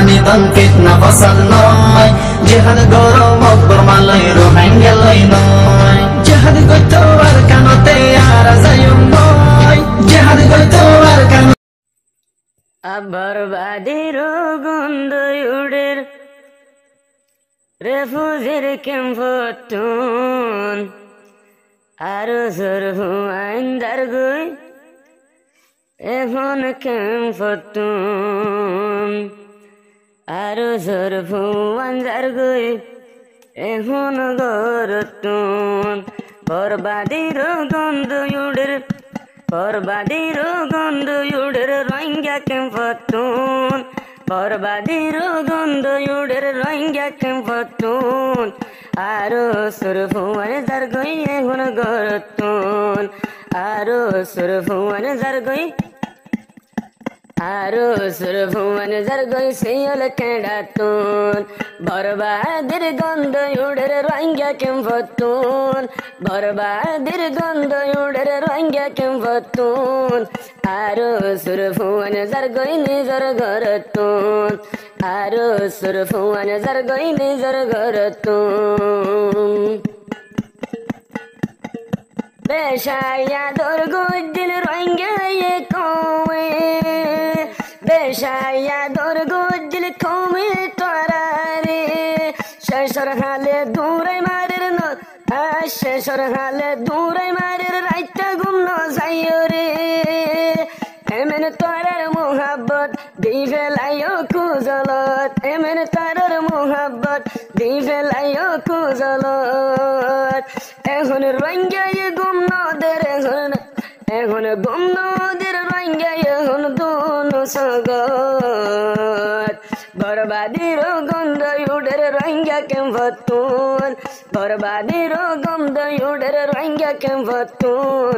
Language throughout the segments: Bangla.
নিধন ফিতনা ফসাদ নয় জিহাদ গরম অকবর মালয় রোহিঙ্গা লই নয় জিহাদ গইতো আর কানতে আর যায়ুম নয় জিহাদ গইতো আর কান বরবাদির গন্ধ উড়ের রেফুজের ক্যাম্পটন আরো জোর হুয়াইন্দার গই এখন ক্যাম্পটন আরো জোর হুয়াইন্দার গই এখন গরটন বরবাদির গন্ধ উড়ের বরবাদির গন্ধ উড়ের রোহিঙ্গা ক্যাম্পটন বরবাদির গন্ধ উড়ের রোহিঙ্গা ক্যাম্পটন আরো সুরফুয়ান যার গই এখন গরটন আরো সুরফুয়ান যার গই আরো সুরফুয়ান যার গই শিয়ল কেডাটন বরবাদির গন্ধ উড়ের রোহিঙ্গা ক্যাম্পটন বরবাদির গন্ধ উড়ের রোহিঙ্গা ক্যাম্পটন আরো সুরফুয়ান যার গই নিজর গরটন আরো সুরফুয়ান যার গই নিজর গরটন বেশায়া দরগুদ্দিন রোহিঙ্গা কমে বেশায়া দরগুদ্দিন কমে তোরারে শেষর হালে দূরে মারের ন শেষর হালে দূরে মারের রাইতা গুম ন যাইও রে এমন তোরার মোহাব্বত দি ফেলাইও কুজলত এমন তোরার মোহাব্বত দি ফেলাইও কুজলত এখন রোহিঙ্গা গুম নদের এখন গুম নদের রোহিঙ্গা এখন দুনো সগত বরবাদির গন্ধ উড়ের রোহিঙ্গা ক্যাম্পটন বরবাদির গন্ধ উড়ের রোহিঙ্গা ক্যাম্পটন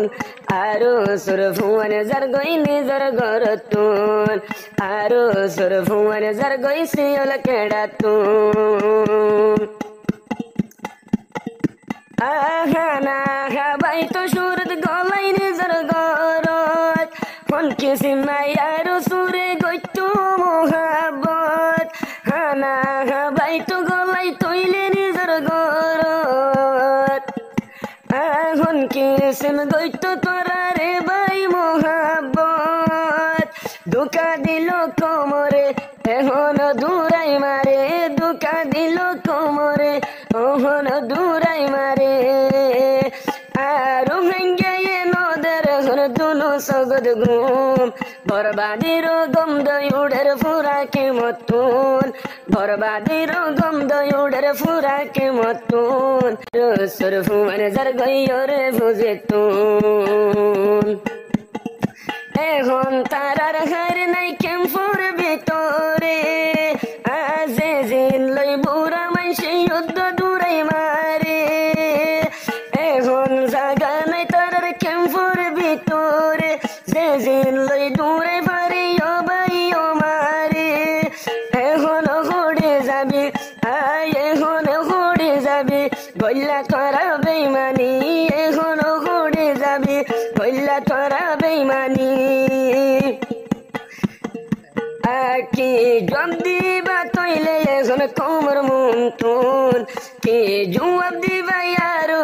আরো সুরফুয়ান যার গই নিজর গরটন আরো সুরফুয়ান যার গই শিয়ল কেডাটন আহানা হাবাই তো সুরত গলাই নিজর গরত ফোন কিসিমাই আরো সুরে গইতো মোহাব্বত হানা হাবাই তো গলাই তৈলে নিজর গরত এখন কিসিম গইতো তোরা রে ভাই মোহাব্বত দুকা দিল কোমরে এখন দূরাই মারে দুকা দিল কোমরে ওহন দূরাই মারে আর রোহিঙ্গা নদের এখন দুনো সগদ গুম বরবাদির গন্ধ উড়ের ফুরা কে মতন বরবাদির গন্ধ উড়ের ফুরা কে মতন সুরফুয়ান যার গইরে বুঝে তুন এখন তারার হার নাই ক্যাম্পর ভিতরে আজে জিন লই বুড়া মানসি যুদ্ধ দূরাই মারে এখন জাগা নাই তারার ক্যাম্পর ভিতরে যে জিন লই দূরে পারে ও ভাই ও মারে এখন হড়ে যাবি এখন হড়ে যাবি গল্লা তোরা বেইমানি এখন হড়ে যাবি গল্লা তোরা বেইমানি কি জবাব দিবা তৈলে এখন কোমর মন্তন কি জবাব দিবা ইয়ারো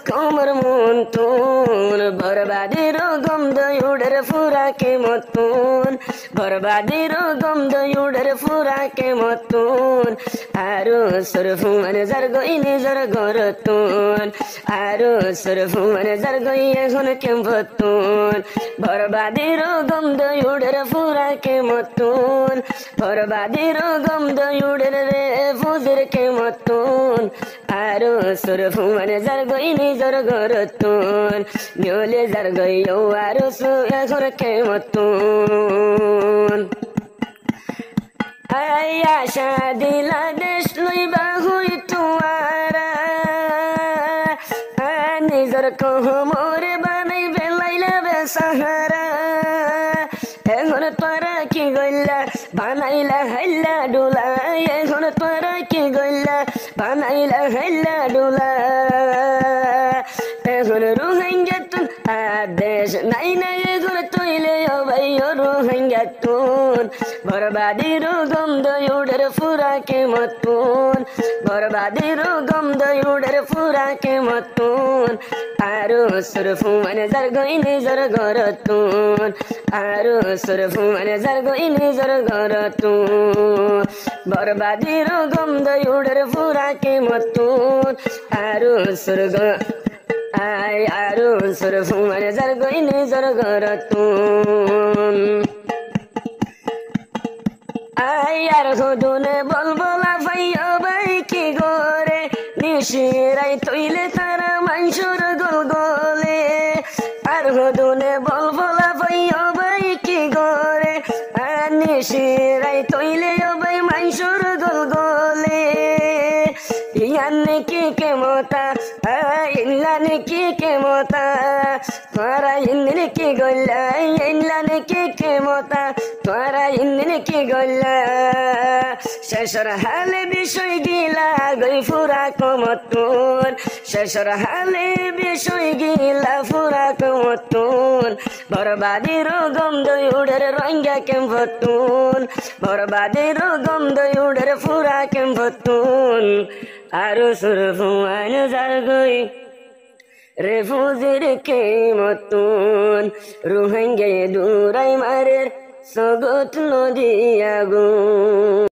কোমর মন্তন বরবাদির গন্ধ উড়ের ফুরা কে মতন বরবাদির গন্ধ উড়ের ফুরা কে মতন আরো সুরফুয়ান যার গই নিজর গরটন আরো সুরফুয়ান যার গই এখন ক্যাম্পটন বরবাদির গন্ধ উড়ের ফুরা কে মতন বরবাদির গন্ধ উড়ের রে ফুজের কে মতন আরো সুরফুয়ান যার গই নিজর গরটন নিয়লে যার গই আরো এখন কে মতন আশা দিলা দেশ লইবা হই তোমারা নিজর কোমরে বানাই বেলাইলা বেসাহারা এখন তোরা কি গইলা বানাইলা হাইলা ডোলা এখন তোরা কি গইলা বানাইলা হাইলা ডোলা এখন রোহিঙ্গা তুন আদেশ নাই নাই এখন তৈলে ভাই রোহিঙ্গা তুন বরবাদির গন্ধ উড়ের ফুরাকে মতুন বরবাদির গন্ধ উড়ের ফুরাকে মতুন আরো সুরফু মানে যার গই নিজর গরতুন আরো সুরফু মানে যার গই নিজর গরতুন বরবাদির গন্ধ উড়ের ফুরাকে মতুন আরো সুরগ আই আরো সুরফু মানে যার গই নিজর গরতুন আয়ার হুদুনে বলবলা ভাইয়া ভাই কি গোরে নিশিরাই তৈলে তারা মাংসুর গোল গোলে আর হুদুনে বলবলা ভাইয়া ভাই কি গোরে আর নিশিরাই তৈলে ভাই মাংসুর গোল গোলে ইয়ানে কি কেমতা ইল্লানে কি কেমতা তোরা ইন্দিনে কি গল্লা ইল্লানে কি কেমতা তোরা ইন্দিনে কি গল্লা শেষর হালে বিষয় গিলা গই ফুরা কমতুন শেষর হালে বিষয় গিলা ফুরা কমতুন বরবাদির গন্ধ উড়ের রঙ্গা কেমতুন বরবাদির গন্ধ উড়ের ফুরা কেমতুন আরো সুরফু আইন যার গই রেফুজির কে মতুন রুহেঙ্গে দূরাই মারের সগত নদী আগুন